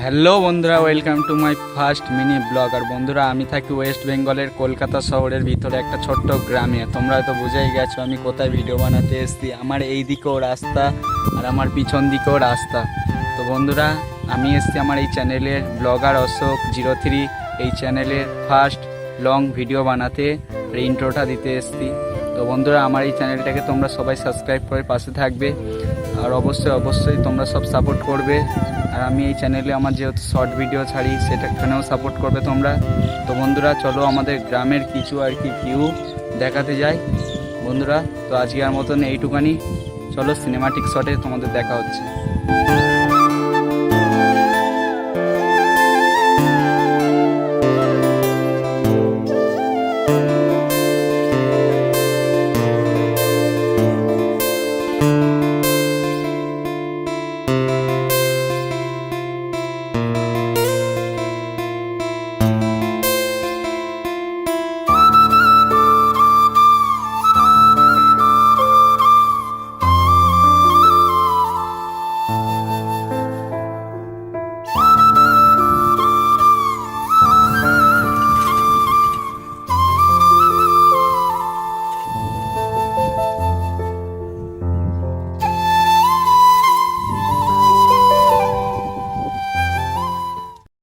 Hello বন্ধুরা, welcome to my first mini blog. আর বন্ধুরা, আমি থাকি ওয়েস্ট বেঙ্গলের কলকাতা শহরের ভিতরে একটা ছোট্ট গ্রামে। তোমরা হয়তো বুঝেই গেছো আমি কোথায় ভিডিও বানাতে এসেছি। আমার এই দিকেও রাস্তা আর আমার পিছন দিকেও রাস্তা। তো বন্ধুরা, আমি এসেছি আমার এই চ্যানেলের ব্লগার অশোক 03 এই চ্যানেলের ফার্স্ট লং ভিডিও বানাতে, ইন্ট্রোটা দিতে এসেছি। তো বন্ধুরা, আমার এই চ্যানেলটাকে তোমরা সবাই সাবস্ক্রাইব করে পাশে থাকবে, আর অবশ্যই তোমরা সব সাপোর্ট করবে। আর আমি এই চ্যানেলে আমার যেহেতু শর্ট ভিডিও ছাড়ি, সেটাখানেও সাপোর্ট করবে তোমরা। তো বন্ধুরা, চলো আমাদের গ্রামের কিছু ভিউ দেখাতে যাই বন্ধুরা। তো আজকের মতন এইটুকানি, চলো সিনেমাটিক শটে তোমাদের দেখা হচ্ছে।